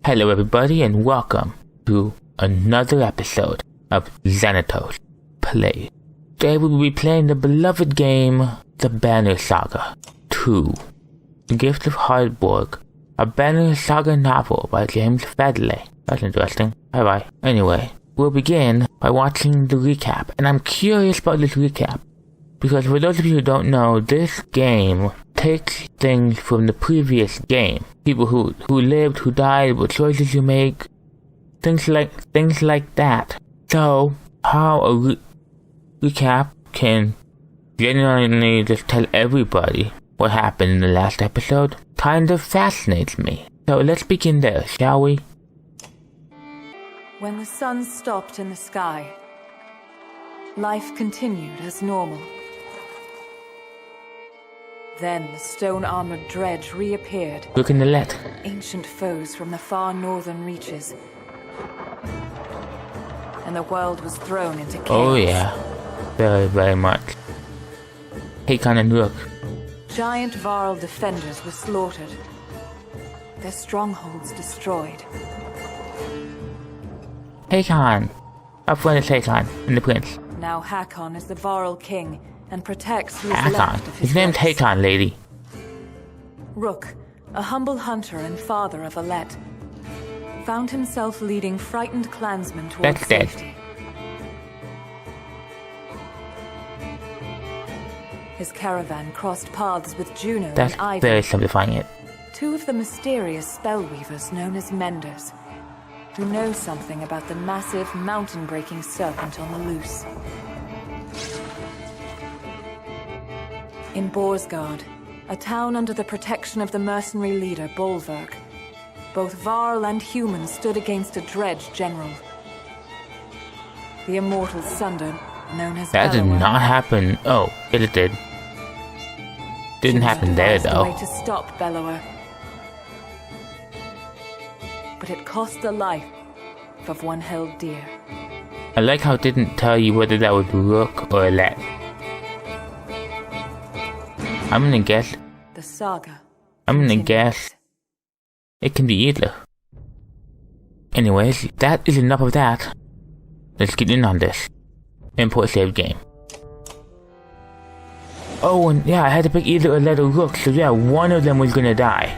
Hello everybody and welcome to another episode of Thos Play. Today we will be playing the beloved game, The Banner Saga 2. The Gift of Hardborg, a Banner Saga novel by James Fadley. That's interesting. Bye. Anyway, we'll begin by watching the recap, and I'm curious about this recap, because for those of you who don't know, this game takes things from the previous game. People who lived, who died, what choices you make, things like that. So, how a recap can genuinely just tell everybody what happened in the last episode kind of fascinates me. So let's begin there, shall we? When the sun stopped in the sky, life continued as normal. Then the stone-armored dredge reappeared. Look in the left. Ancient foes from the far northern reaches. And the world was thrown into chaos. Oh yeah. Very much. Hakon and Rook. Giant Varl defenders were slaughtered. Their strongholds destroyed. Hakon. Our friend is Hakon and the prince. Now Hakon is the Varl king and protects who is Hakon. left of his His name's race. Hakon, lady. Rook, a humble hunter and father of Alet, found himself leading frightened clansmen towards That's dead. safety. His caravan crossed paths with Juno That's and Ivy, very simplifying it. two of the mysterious spellweavers known as Menders, who know something about the massive mountain-breaking serpent on the loose. In Borsgard, a town under the protection of the mercenary leader Bolverk, both Varl and human stood against a dredge general. The immortal Sunder, known as That did Bellower, not happen. Oh, it did. Didn't happen there devised a though. way to stop Bellower. But it cost the life of one held dear. I like how it didn't tell you whether that was Rook or Alet. I'm gonna guess. The saga. I'm gonna continues. guess. It can be either. Anyways, that is enough of that. Let's get in on this. Import save game. Oh, and yeah, I had to pick either Alet or Rook, so yeah, one of them was gonna die.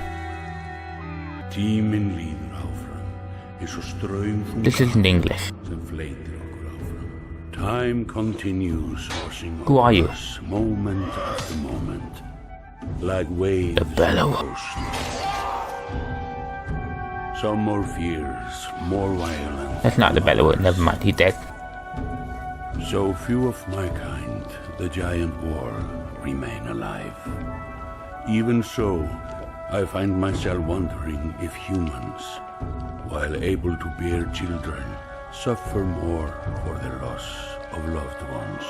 Tíminn líður áfram, eins og straumþungt This isn't English. sem fleytir okkur áfram. Time continues washing Who are you? over us, moment after moment, like waves The Bellower. of ocean. Some more fierce, more violent. That's not the Bellower, never mind, he's dead. So few of my kind, the giant world, remain alive. Even so, I find myself wondering if humans, while able to bear children, suffer more for the loss of loved ones.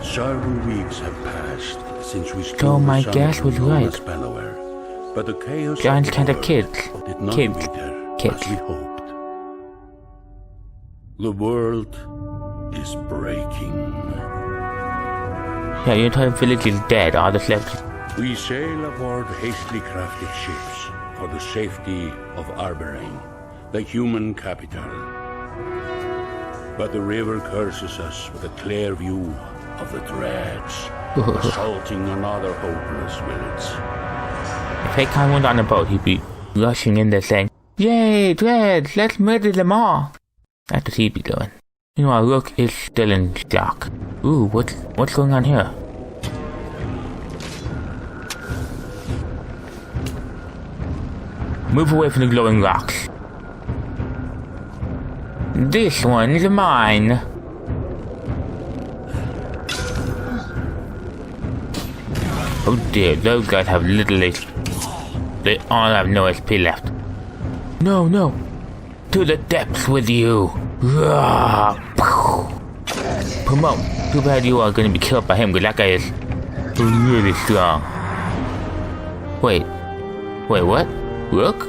Several weeks have passed since we So slew my the son guess was known right. as Bellower, but the chaos Giants of the can't have world kids. did not Kids. wither Kids. as we hoped. The world is breaking. Yeah, your entire village is dead, all that's left. We sail aboard hastily crafted ships for the safety of Arberain, the human capital. But the river curses us with a clear view of the dredge, assaulting another hopeless village. If Hakon went on a boat, he'd be rushing in there saying, "Yay, Dredge, let's murder them all." That's what he'd be doing. Meanwhile, Rook is still in shock. Ooh, what's going on here? Move away from the glowing rocks. This one's mine. Oh dear, those guys have literally... They all have no SP left. No. To the depths with you. Promote. Too bad you are gonna be killed by him, because that guy is really strong. Wait, what? Rook?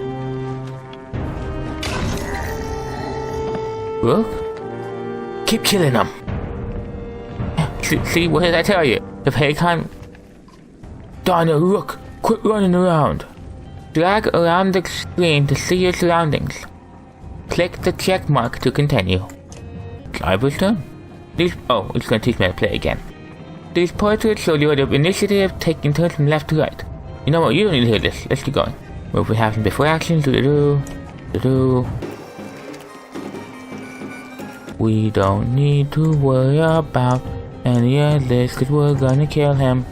Keep killing them. See, what did I tell you? If Hakon... Darn it, Rook, quit running around. Drag around the screen to see your surroundings. Click the check mark to continue. It's Ivor's turn. It's gonna teach me how to play again. These portraits show the order of initiative, taking turns from left to right. You know what, you don't need to hear this. Let's keep going. Move what happens before action. Do. We don't need to worry about any of this, cause we're gonna kill him.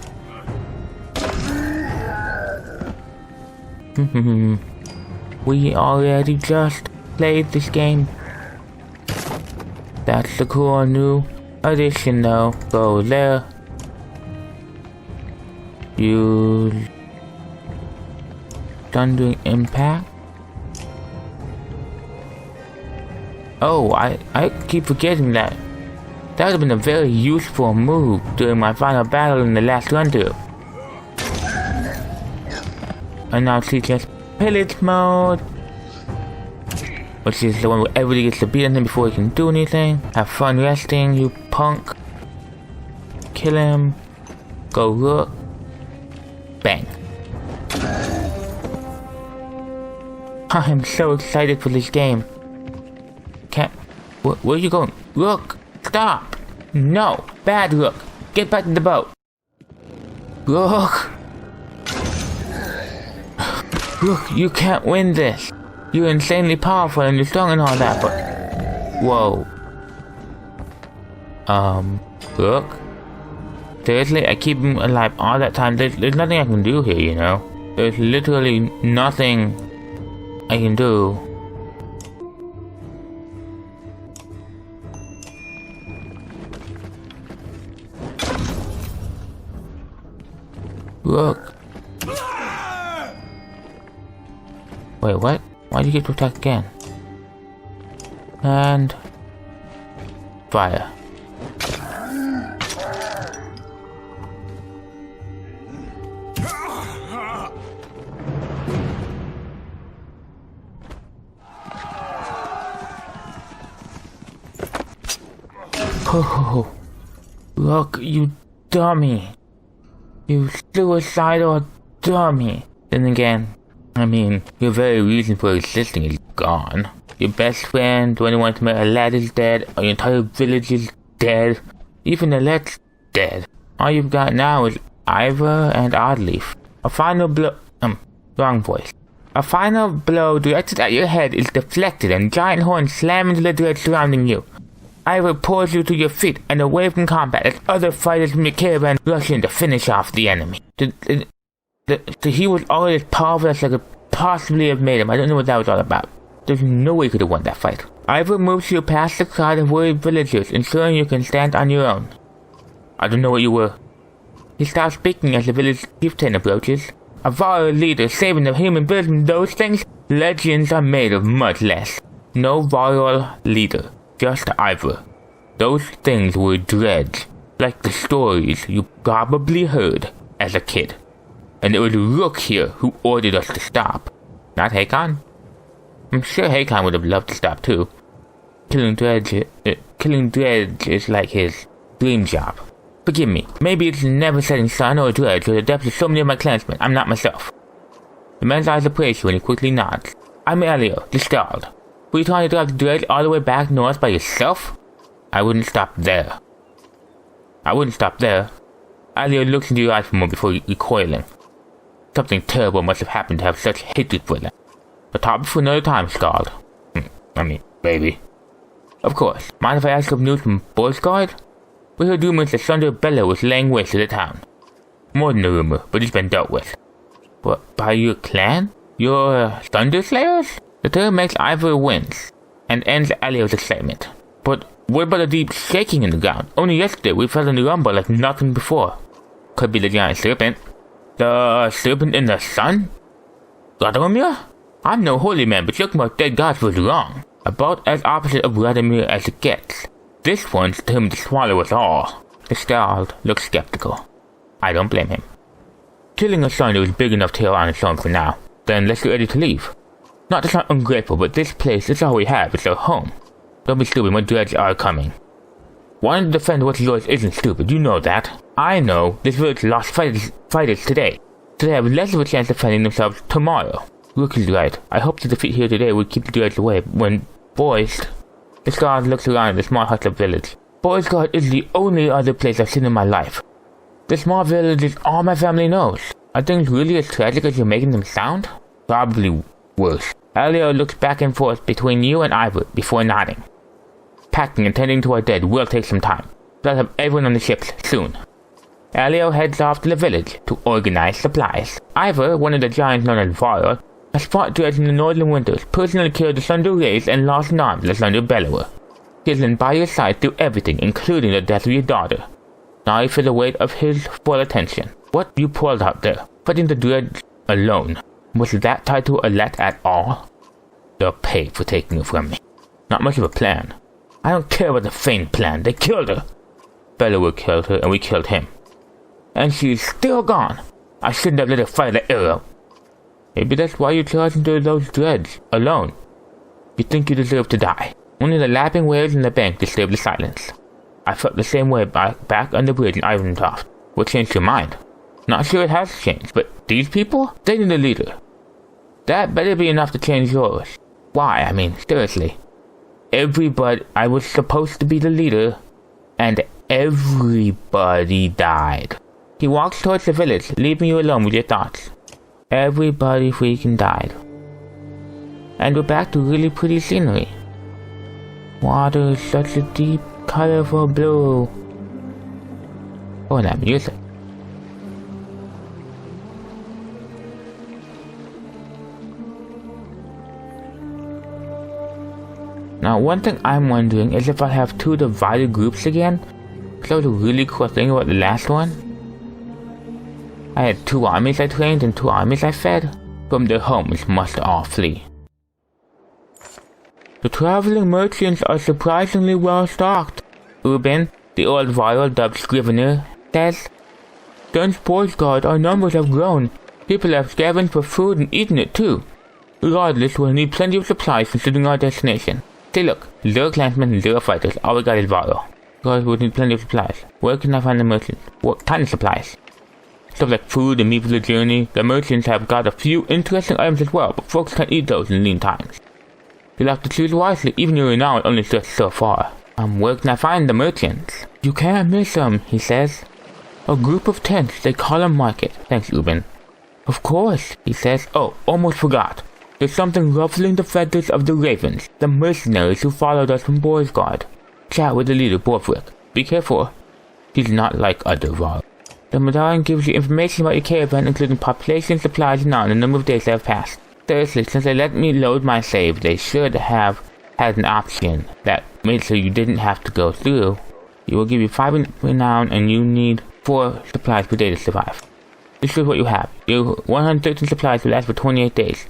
We already just played this game. That's the cool new addition though. Go there. Use Thundering Impact. Oh, I keep forgetting that. That would have been a very useful move during my final battle in the last run through. And now see just pillage mode, which is the one where everybody gets to beat on him before he can do anything. Have fun resting, you punk. Kill him. Go look. Bang. I'm so excited for this game. Where are you going? Look! Stop! No! Bad look! Get back to the boat! Look! Look, you can't win this! You're insanely powerful and you're strong and all that, but... Whoa. Look? Seriously, I keep him alive all that time. There's nothing I can do here, you know? There's literally nothing I can do. Look. Wait, what? Why'd you get to attack again? And... fire. Oh, look, you dummy. You suicidal dummy. Then again, I mean, your very reason for existing is gone. Your best friend, the one who wanted to make a lad, is dead. Your entire village is dead. Even the let's dead. All you've got now is Ivor and Oddleaf. A final blow... wrong voice. A final blow directed at your head is deflected and giant horns slam into the dirt surrounding you. Ivor pulls you to your feet and away from combat as other fighters from your caravan rush in to finish off the enemy. He was already as powerful as I could possibly have made him. I don't know what that was all about. There's no way he could have won that fight. Ivor moves you past the crowd of worried villagers, ensuring you can stand on your own. I don't know what you were. He stops speaking as the village chieftain approaches. A Varl leader saving the human village from those things? Legends are made of much less. No Varl leader. Just Ivor. Those things were dreads, like the stories you probably heard as a kid. And it was Rook here who ordered us to stop, not Hakon. I'm sure Hakon would have loved to stop too. Killing dreads is like his dream job. Forgive me, maybe it's never setting sun or dreads or the depths of so many of my clansmen. I'm not myself. The man's eyes appraise you and he quickly nods. I'm Elio, the Stalled. Were you trying to drive the dredge all the way back north by yourself? I wouldn't stop there. Elio looks into your eyes for a moment before recoiling. Something terrible must have happened to have such hatred for them. A topic for another time, Scald. Baby. Of course. Mind if I ask of news from Borsgard? We heard rumors that Thunder Bella was laying waste to the town. More than a rumor, but it's been dealt with. What, by your clan? Your Thunder Slayers? The term makes Ivor wince, and ends Elio's excitement. But what about the deep shaking in the ground? Only yesterday we felt a rumble like nothing before. Could be the giant serpent. The serpent in the sun? Radomir? I'm no holy man, but talking about dead gods was wrong. About as opposite of Radomir as it gets. This one's determined to swallow us all. The Stalled looks skeptical. I don't blame him. Killing a son is big enough tail on its own for now. Then let's get ready to leave. Not to sound ungrateful, but this place is all we have. It's our home. Don't be stupid when dreads are coming. Wanting to defend what's yours isn't stupid, you know that. I know this village lost fighters today. so they have less of a chance of finding themselves tomorrow. Rook is right. I hope the defeat here today will keep the dreads away. When Boist, the guard looks around at the small hut of village. Boist Guard is the only other place I've seen in my life. The small village is all my family knows. Are things really as tragic as you're making them sound? Probably worse. Elio looks back and forth between you and Ivor before nodding. Packing and tending to our dead will take some time. But I'll have everyone on the ships soon. Elio heads off to the village to organize supplies. Ivor, one of the giants known as Varl, has fought dreads in the northern winters, personally killed the Thunder Rays and lost an arm to the Thunder Bellower. He has been by your side through everything, including the death of your daughter. Now you feel the weight of his full attention. What you pulled out there, fighting the dreads alone, was that tied to Alette at all? They'll pay for taking it from me. Not much of a plan. I don't care about the feigned plan. They killed her. Bellower killed her and we killed him. And she's still gone. I shouldn't have let her fire the arrow. Maybe that's why you charged into those dreads, alone. You think you deserve to die. Only the lapping waves in the bank disturbed the silence. I felt the same way back on the bridge in Ivantoft. What changed your mind? Not sure it has changed, but these people? They need a leader. That better be enough to change yours. Why? I mean, seriously. Everybody, I was supposed to be the leader, and everybody died. He walks towards the village, leaving you alone with your thoughts. Everybody freaking died. And we're back to really pretty scenery. Water is such a deep, colorful blue. Oh, and that music. Now, one thing I'm wondering is if I'll have two divided groups again. Because that was a really cool thing about the last one. I had 2 armies I trained and 2 armies I fed. From their homes must all flee. The traveling merchants are surprisingly well stocked. Ubin, the old viral dubbed Scrivener, says, "Since Boist Guard, our numbers have grown. People have scavenged for food and eaten it too. Regardless, we'll need plenty of supplies considering our destination. See, look, 0 clansmen and 0 fighters. All we got is viral. Guys, we'll need plenty of supplies. Where can I find the merchants? What kind of supplies? Stuff like food and meat for the journey. The merchants have got a few interesting items as well, but folks can't eat those in lean times. You'll have to choose wisely, even your renown only stretches so far. Where can I find the merchants?" "You can't miss them," he says. "A group of tents, they call a market." Thanks, Ubin. "Of course," he says. "Oh, almost forgot. There's something ruffling the feathers of the ravens, the mercenaries who followed us from Boist Guard. Chat with the leader, Borfrick. Be careful. He's not like other Var. The medallion gives you information about your caravan, including population, supplies, and the number of days that have passed. Seriously, since they let me load my save, they should have had an option that made so you didn't have to go through. It will give you 5 renown, and you need 4 supplies per day to survive. This is what you have. Your 113 supplies will last for 28 days.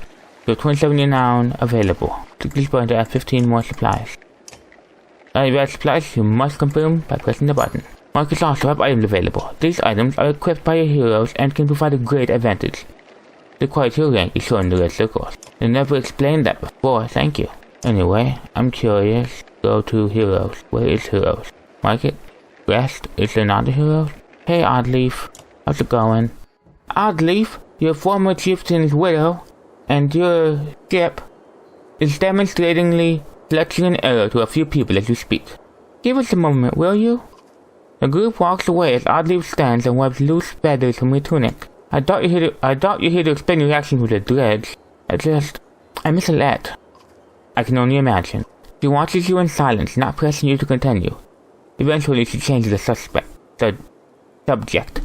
You have 27 renown available. Click this button to add 15 more supplies. Now you add supplies, you must confirm by pressing the button. Markets also have items available. These items are equipped by your heroes and can provide a great advantage. The quiet hero rank is shown in the red circles. They never explained that before, thank you. Anyway, I'm curious. Go to heroes. Where is heroes? Market? Rest? Is there not a hero? Hey Oddleaf, how's it going? Oddleaf, your former chieftain's widow, and your ship is demonstratingly flexing an arrow to a few people as you speak. Give us a moment, will you? The group walks away as Oddleaf stands and wipes loose feathers from your tunic. I doubt you're here to explain your reaction to the dreads. I miss Alette. I can only imagine. She watches you in silence, not pressing you to continue. Eventually she changes the subject.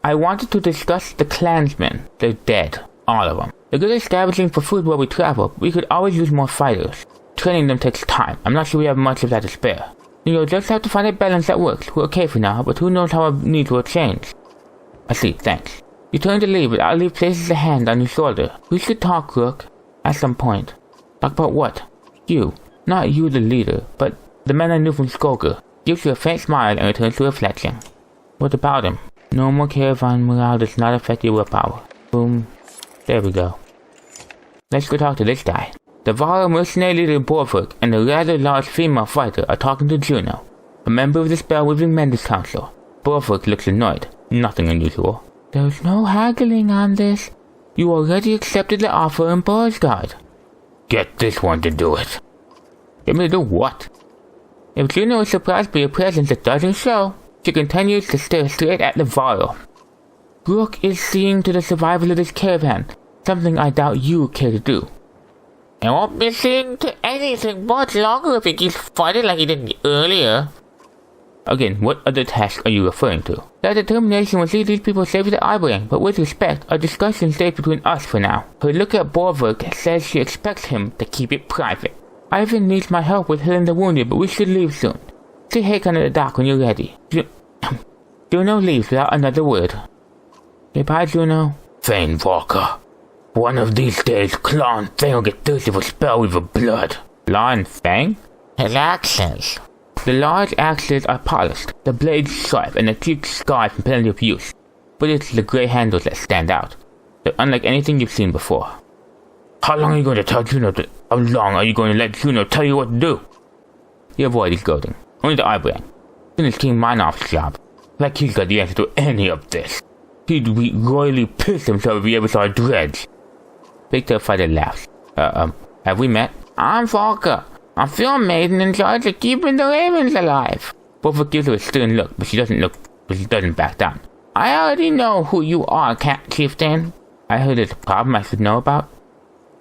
I wanted to discuss the clansmen. They're dead. All of them. They're good at scavenging for food while we travel. We could always use more fighters. Training them takes time. I'm not sure we have much of that to spare. You'll just have to find a balance that works. We're okay for now, but who knows how our needs will change. I see, thanks. You turn to leave, but Oddleaf places a hand on your shoulder. We should talk, Rook. At some point. Talk about what? You. Not you, the leader, but the man I knew from Skoga. Gives you a faint smile and returns to reflection. What about him? Normal caravan morale does not affect your willpower. Boom. There we go. Let's go talk to this guy. The Vara mercenary leader Borfrick and a rather large female fighter are talking to Juno, a member of the Spell-Weaving Mendes Council. Borfrick looks annoyed. Nothing unusual. There's no haggling on this. You already accepted the offer in Borsgard. Get this one to do it. Get me to do what? If Juno is surprised by your presence, it doesn't show. She continues to stare straight at the vial. Rook is seeing to the survival of this caravan, something I doubt you care to do. I won't be seeing to anything much longer if he keeps fighting like he did earlier. Again, what other task are you referring to? That determination will see these people safely to Ibering, but with respect, our discussion stays between us for now. Her look at Borvik says she expects him to keep it private. Ivan needs my help with healing the wounded, but we should leave soon. See Hakon at the dock when you're ready. Juno leaves without another word. Goodbye, Juno. Thane Walker. One of these days, Claw and Thane will get thirsty for Spellweaver blood. Claw and Fang? His axes. The large axes are polished, the blades sharp, and the teeth scarred from plenty of use. But it's the grey handles that stand out. They're unlike anything you've seen before. How long are you going to tell Juno to... How long are you going to let Juno tell you what to do? Your voice is goading. Only to Ibring. Finish King Minoff's job. Like he's got the answer to any of this. He'd be royally pissed himself if he ever saw a dredge. Victor Fighter laughs. Have we met? I'm Volker. I'm Film Maiden in charge of keeping the ravens alive. Borvik gives her a stern look, but she doesn't back down. I already know who you are, Chieftain. I heard there's a problem I should know about.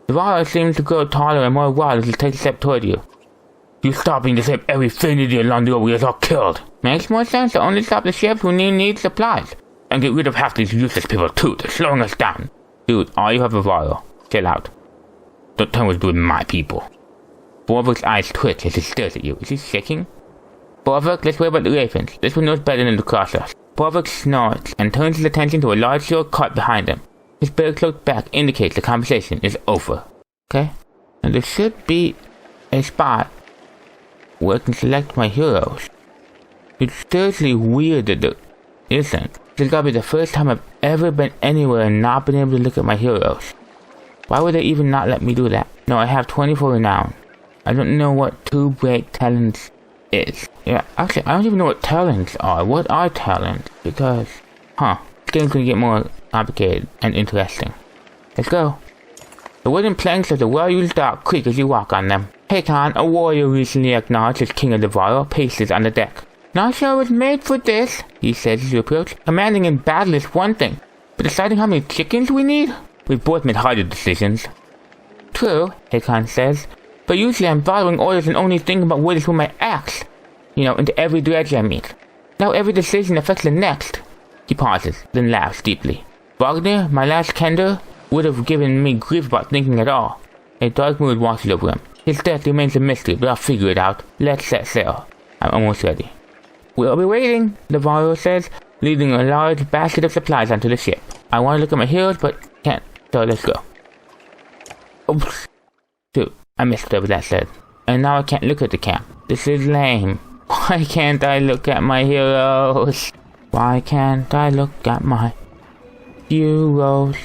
The Valor seems to grow taller and more wild as it takes a step toward you. You stopping to save every Finity along the way is all killed. Makes more sense to only stop the ships who need supplies. And get rid of half these useless people too. They're slowing us down. Dude, all you have is Valor. Chill out. Don't tell me what to do with my people. Borvik's eyes twitch as he stares at you. Is he shaking? Borvik, let's worry about the ravens. This one knows better than to cross us. Borvik snorts and turns his attention to a large steel cart behind him. His bear cloaked back indicates the conversation is over. Okay? And there should be a spot where I can select my heroes. It's seriously weird that there isn't. This has gotta be the first time I've ever been anywhere and not been able to look at my heroes. Why would they even not let me do that? No, I have 24 renown. I don't know what 2 break talents is. Yeah, actually, I don't even know what talents are. What are talents? Because, this game's gonna get more complicated and interesting. Let's go. The wooden planks of the well-used dock creak as you walk on them. Hakon, a warrior recently acknowledged as king of the Varo, paces on the deck. Not sure I was made for this, he says as you approach. Commanding in battle is one thing, but deciding how many chickens we need? We've both made harder decisions. True, Hakon says, but usually I'm following orders and only thinking about ways with my axe. Into every dredge I meet. Now every decision affects the next. He pauses, then laughs deeply. Wagner, my last kender, would have given me grief about thinking at all. A dark mood washes over him. His death remains a mystery, but I'll figure it out. Let's set sail. I'm almost ready. We'll be waiting, the Varo says, leading a large basket of supplies onto the ship. I want to look at my heroes, but can't, so let's go. Oops. Shoot, I missed what that said. And now I can't look at the camp. This is lame. Why can't I look at my heroes? Why can't I look at my heroes?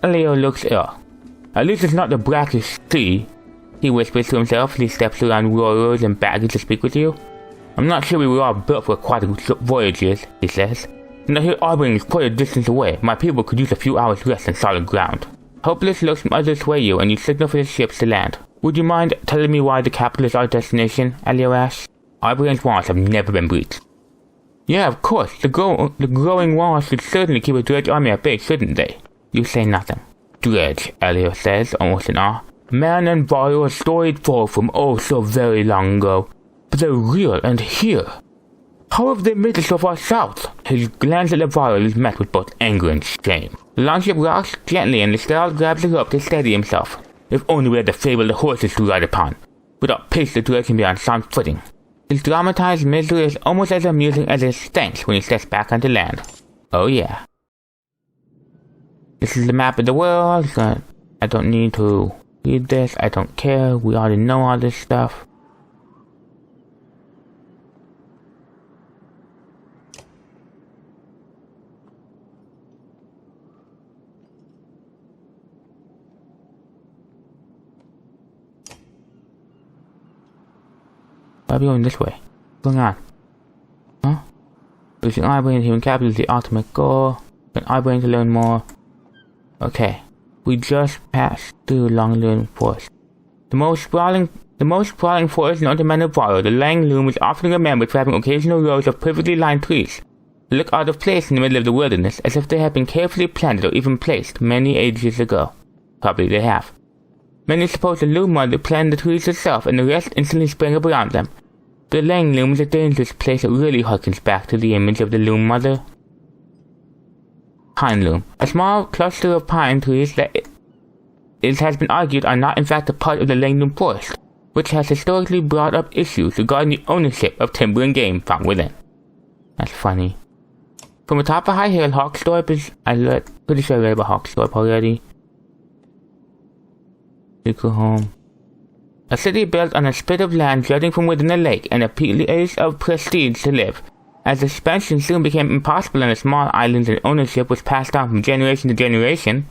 Leo looks ill. At least it's not the brackish sea, he whispers to himself as he steps around rowers and baggage to speak with you. I'm not sure we were all built for aquatic voyages, he says. And I hear Ibering is quite a distance away. My people could use a few hours rest on solid ground. Hopeless looks from others sway you and you signal for the ships to land. Would you mind telling me why the capital is our destination, Aliorash? Ibering's walls have never been breached. Yeah, of course. The growing walls should certainly keep a dredge army at bay, shouldn't they? You say nothing. Dredge, Elio says, almost in awe. Man and Varo are storied foe from oh so very long ago. But they're real and here. How have they made it so far south? His glance at the Varo is met with both anger and shame. The longship rocks gently and the scout grabs the rope to steady himself. If only we had the fable of the horses to ride upon. Without pace the dredge can be on sound footing. His dramatized misery is almost as amusing as his stench when he steps back onto land. Oh yeah. This is the map of the world. I don't need to read this. I don't care. We already know all this stuff. Why are we going this way? What's going on? Huh? Losing Ibering and human capital is the ultimate goal. An eye brain to learn more. Okay. We just passed through Long Forest. The most sprawling forest known to men of Varro, the Lang Loom is often remembered for having occasional rows of perfectly lined trees. They look out of place in the middle of the wilderness, as if they had been carefully planted or even placed many ages ago. Probably they have. Many suppose the Loom Mother planted the trees herself, and the rest instantly sprang up around them. The Lang Loom is a dangerous place that really harkens back to the image of the Loom Mother. Pine Loom. A small cluster of pine trees that it has been argued are not in fact a part of the Lang Loom Forest, which has historically brought up issues regarding the ownership of timber and game found within. That's funny. From atop a high hill, Hawksthorpe is... pretty sure I read about Hawksthorpe already. Secret home. A city built on a spit of land jutting from within a lake and a place of prestige to live. As expansion soon became impossible on the small islands and ownership was passed down from generation to generation,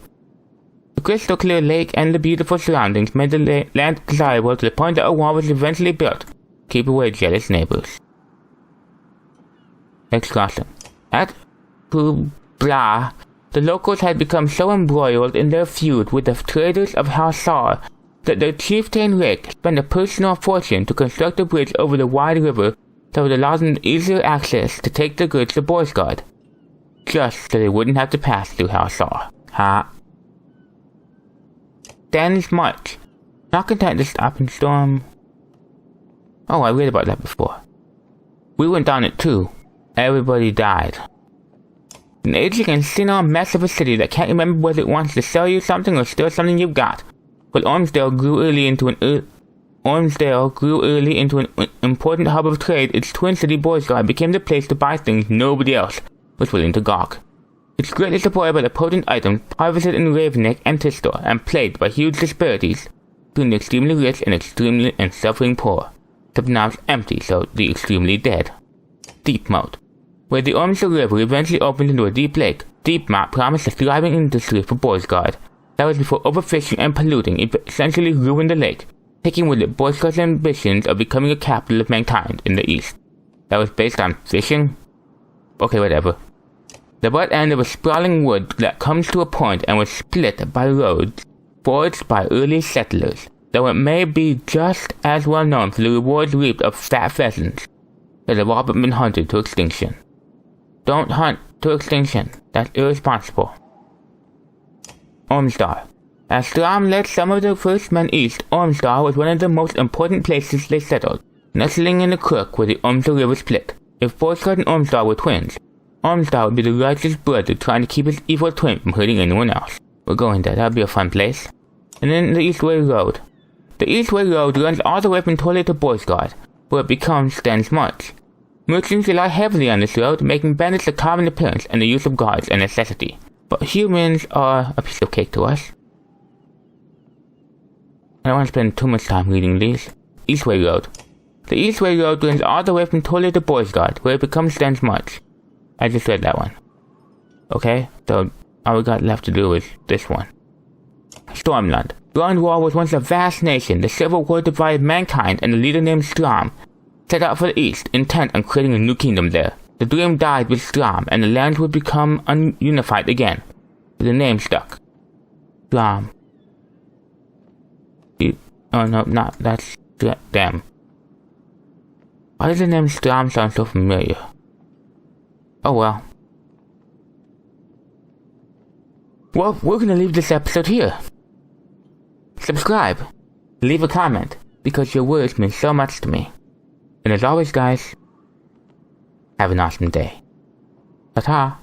the crystal clear lake and the beautiful surroundings made the land desirable to the point that a wall was eventually built to keep away jealous neighbors. Next crossing. At Blah, the locals had become so embroiled in their feud with the traders of Halsar that their chieftain Rick spent a personal fortune to construct a bridge over the wide river that would allow them easier access to take their goods to Borsgard, just so they wouldn't have to pass through Halsar. Dan's March. Not content to stop and storm. Oh, I read about that before. We went down it too. Everybody died. An aging and senile mess of a city that can't remember whether it wants to sell you something or steal something you've got. But Ormsdale grew early into an important hub of trade. Its twin city Borsgard became the place to buy things nobody else was willing to gawk. It's greatly supported by the potent items harvested in Ravenneck and Tistor, and plagued by huge disparities between the extremely rich and suffering poor. Except now it's empty, so the extremely dead. Deep Moat. Where the Ormsdale River eventually opened into a deep lake, Deep Moat promised a thriving industry for Borsgard. That was before overfishing and polluting essentially ruined the lake, taking with it Borsgard's ambitions of becoming a capital of mankind in the east. That was based on fishing? Okay, whatever. The butt end of a sprawling wood that comes to a point and was split by roads forged by early settlers, though it may be just as well known for the rewards reaped of fat pheasants that have all but been hunted to extinction. Don't hunt to extinction. That's irresponsible. Ormsdar. As Strom led some of the first men east, Ormsdar was one of the most important places they settled, nestling in the crook where the Ormsdal River split. If Borsgard and Ormsdar were twins, Ormsdar would be the righteous brother trying to keep his evil twin from hurting anyone else. We're going there. That'll be a fun place. And then the Eastway Road. The Eastway Road runs all the way from Torley to Borsgard, where it becomes Sten's March. Merchants rely heavily on this road, making bandits a common appearance and the use of guards a necessity. But humans are a piece of cake to us. I don't want to spend too much time reading these. Eastway Road. The Eastway Road runs all the way from Torley to Borsgard, where it becomes Sten's March. I just read that one. Okay, so all we got left to do is this one. Stormland. Grandwall was once a vast nation. The Civil War divided mankind, and a leader named Strom set out for the east, intent on creating a new kingdom there. The dream died with Strom, and the lands would become ununified again. But the name stuck. Strom. Oh no, not that's them. Why does the name Strom sound so familiar? Oh well. Well, we're gonna leave this episode here. Subscribe. Leave a comment, because your words mean so much to me. And as always, guys, have an awesome day. Ta-ta.